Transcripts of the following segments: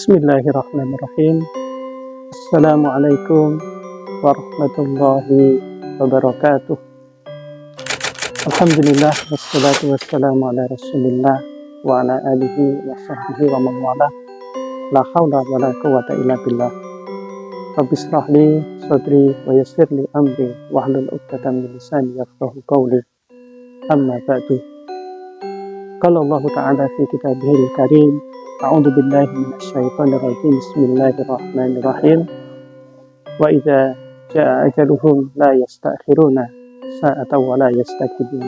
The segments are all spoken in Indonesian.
Bismillahirrahmanirrahim. Assalamualaikum warahmatullahi wabarakatuh. Alhamdulillah, wassalatu wassalamu ala rasulillah wa ala alihi wa sahbihi wa man wala. La hawla wa la quwwata illa billah. Rabbi shrah li sadri wa yassir li amri wahlul 'uqdatam min lisani yafqahu qawli. Amma ba'du. Qala Allah Ta'ala fi kitabihil karim, a'udzu billahi minasyaitonir rajim. Bismillahirrahmanirrahim. Wa idza jaa ajaluhum la yastakhiruna sa'atan wa la yastaqdimun.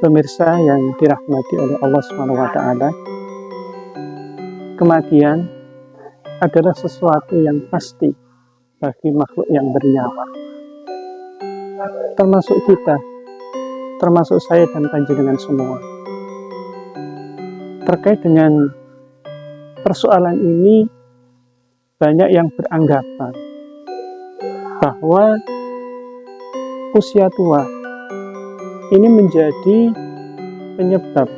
Pemirsa yang dirahmati oleh Allah Subhanahu wa taala, kematian adalah sesuatu yang pasti bagi makhluk yang bernyawa. Termasuk kita, termasuk saya dan panjenengan semua. Terkait dengan persoalan ini, banyak yang beranggapan bahwa usia tua ini menjadi penyebab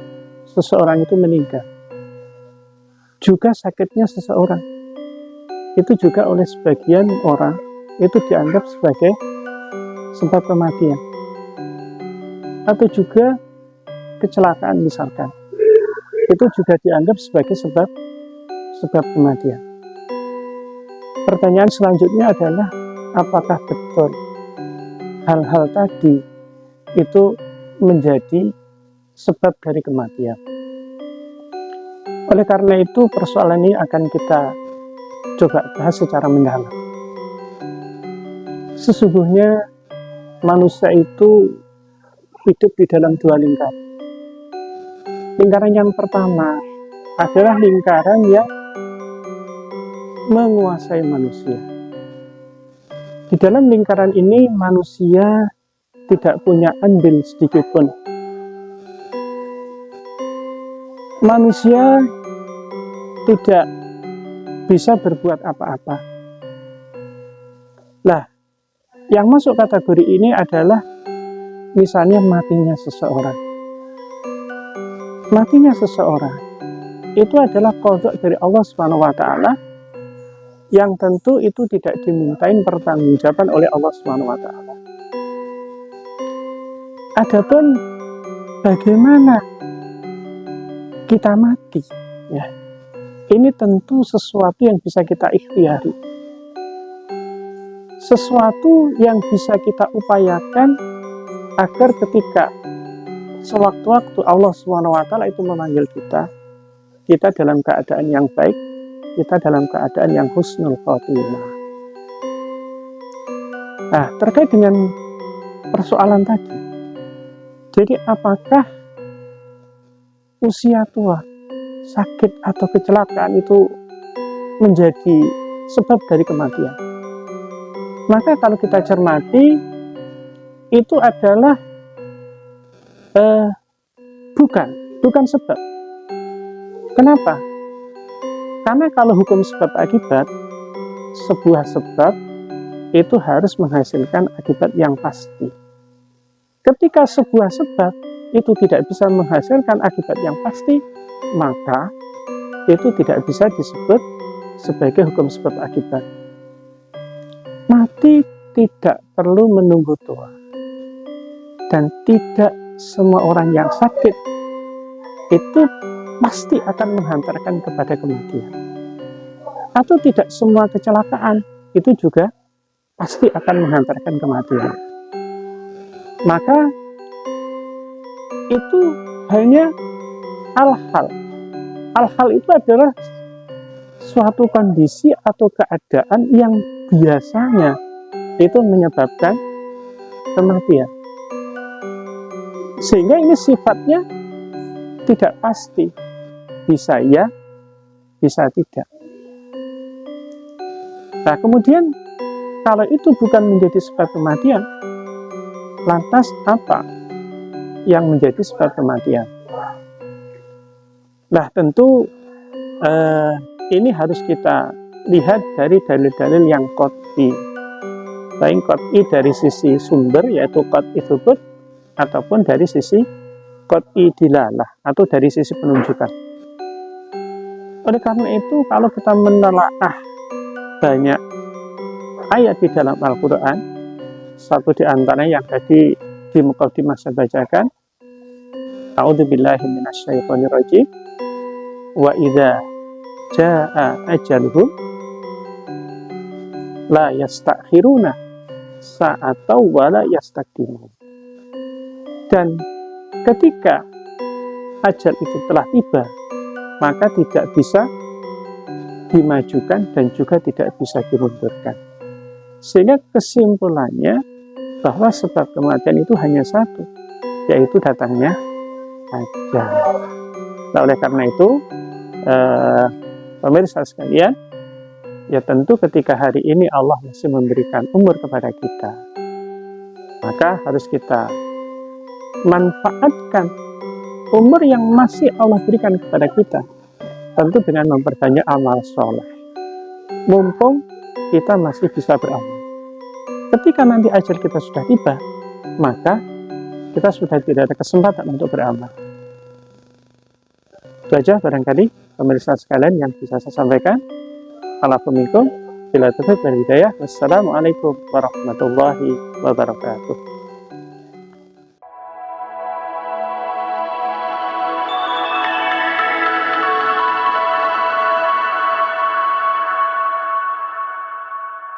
seseorang itu meninggal. Juga sakitnya seseorang itu juga oleh sebagian orang itu dianggap sebagai sebab kematian. Atau juga kecelakaan misalkan, itu juga dianggap sebagai sebab kematian. Pertanyaan selanjutnya adalah, apakah betul hal-hal tadi itu menjadi sebab dari kematian? Oleh karena itu, persoalan ini akan kita coba bahas secara mendalam. Sesungguhnya manusia itu hidup di dalam dua lingkaran. Lingkaran yang pertama adalah lingkaran yang menguasai manusia. Di dalam lingkaran ini manusia tidak punya andil sedikit pun. Manusia tidak bisa berbuat apa-apa. Nah, yang masuk kategori ini adalah misalnya matinya seseorang. Matinya seseorang itu adalah qadha dari Allah Subhanahu wa taala yang tentu itu tidak dimintain pertanggungjawaban oleh Allah Subhanahu wa taala. Adapun bagaimana kita mati, ya, ini tentu sesuatu yang bisa kita ikhtiari. Sesuatu yang bisa kita upayakan agar ketika sewaktu-waktu Allah SWT itu memanggil kita dalam keadaan yang baik, kita dalam keadaan yang husnul khotimah. Nah, terkait dengan persoalan tadi, jadi apakah usia tua, sakit atau kecelakaan itu menjadi sebab dari kematian? Maka kalau kita cermati, itu adalah bukan sebab. Kenapa? Karena kalau hukum sebab akibat, sebuah sebab itu harus menghasilkan akibat yang pasti. Ketika sebuah sebab itu tidak bisa menghasilkan akibat yang pasti, maka itu tidak bisa disebut sebagai hukum sebab akibat. Mati tidak perlu menunggu tua, dan tidak semua orang yang sakit itu pasti akan menghantarkan kepada kematian. Atau tidak semua kecelakaan itu juga pasti akan menghantarkan kematian. Maka itu hanya al-hal. Al-hal itu adalah suatu kondisi atau keadaan yang biasanya itu menyebabkan kematian. Sehingga ini sifatnya tidak pasti, bisa ya, bisa tidak. Nah, kemudian kalau itu bukan menjadi sebab kematian, lantas apa yang menjadi sebab kematian? Nah, tentu ini harus kita lihat dari dalil-dalil yang qat'i. Baik qat'i dari sisi sumber, yaitu qat'i tsubut, ataupun dari sisi qat'i dilalah, atau dari sisi penunjukan. Oleh karena itu, kalau kita menelaah banyak ayat di dalam Al-Quran, satu di antaranya yang tadi di mukadimah saya bacakan, A'udzubillahi minasyaitonirrajim, wa idza jaa ajaluhum la yastakhiruna sa'atan wa la yastaqdimun. Dan ketika ajal itu telah tiba, maka tidak bisa dimajukan dan juga tidak bisa dimundurkan. Sehingga kesimpulannya bahwa sebab kematian itu hanya satu, yaitu datangnya ajal. Nah, oleh karena itu, pemirsa sekalian, ya tentu ketika hari ini Allah masih memberikan umur kepada kita, maka harus kita manfaatkan umur yang masih Allah berikan kepada kita, tentu dengan memperbanyak amal soleh. Mumpung kita masih bisa beramal. Ketika nanti ajal kita sudah tiba, maka kita sudah tidak ada kesempatan untuk beramal. Itu aja barangkali pemirsa sekalian yang bisa saya sampaikan. Assalamualaikum warahmatullahi wabarakatuh. Wassalamualaikum warahmatullahi wabarakatuh.